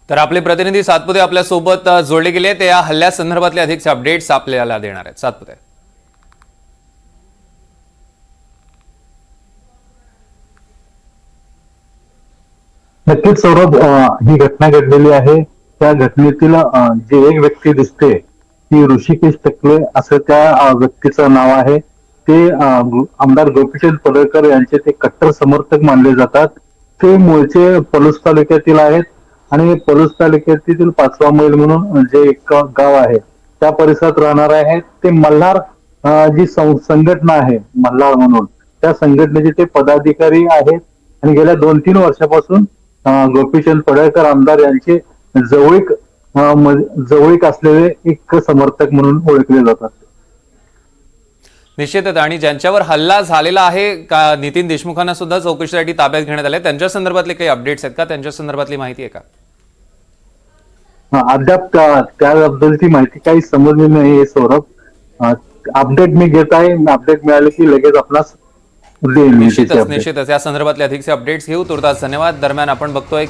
तर आपले प्रतिनिधी सातपुते आपल्या सोबत जोडले गेले ते या हल्ल्यासंदर्भातले अधिकचे अपडेट्स आपल्याला देणार आहेत। सातपुते, नक्कीच सौरभ, ही घटना घडलेली आहे। त्या घटनेतील जी एक व्यक्ती दिसते ती ऋषिकेश टकले असं त्या व्यक्तीचं नाव आहे। ते आमदार गोपीचंद पडळकर यांचे ते कट्टर समर्थक मानले जातात। ते मूळचे पलूस तालुक्यातील आहेत आणि पलूस तालुक्यातील 5वा मैल म्हणून जे एक गाव आहे त्या परिसरात राहणार आहेत। ते मल्हार जी संघटना आहे मल्हार म्हणून, त्या संघटनेचे ते पदाधिकारी आहेत आणि गेल्या 2-3 वर्षापासून गोपीचंद पडळकर आमदार यांचे जवळीक जवळीक असलेले एक समर्थक म्हणून ओळखले जातात। निश्चितच। आणि ज्यांच्यावर हल्ला झालेला आहे का नितीन देशमुखांना सुद्धा चौकशीसाठी ताब्यात घेण्यात आले, त्यांच्या संदर्भातले काही अपडेट्स आहेत का? त्यांच्या संदर्भातली माहिती आहे का? अद्याप त्याबद्दलची माहिती काही समजली नाही सौरभ। अपडेट मी घेत आहे, अपडेट मिळाले की लगेच आपणास देईन। निश्चितच या संदर्भातले अधिकचे अपडेट्स घेऊ। तुर्तास धन्यवाद। दरम्यान आपण बघतोय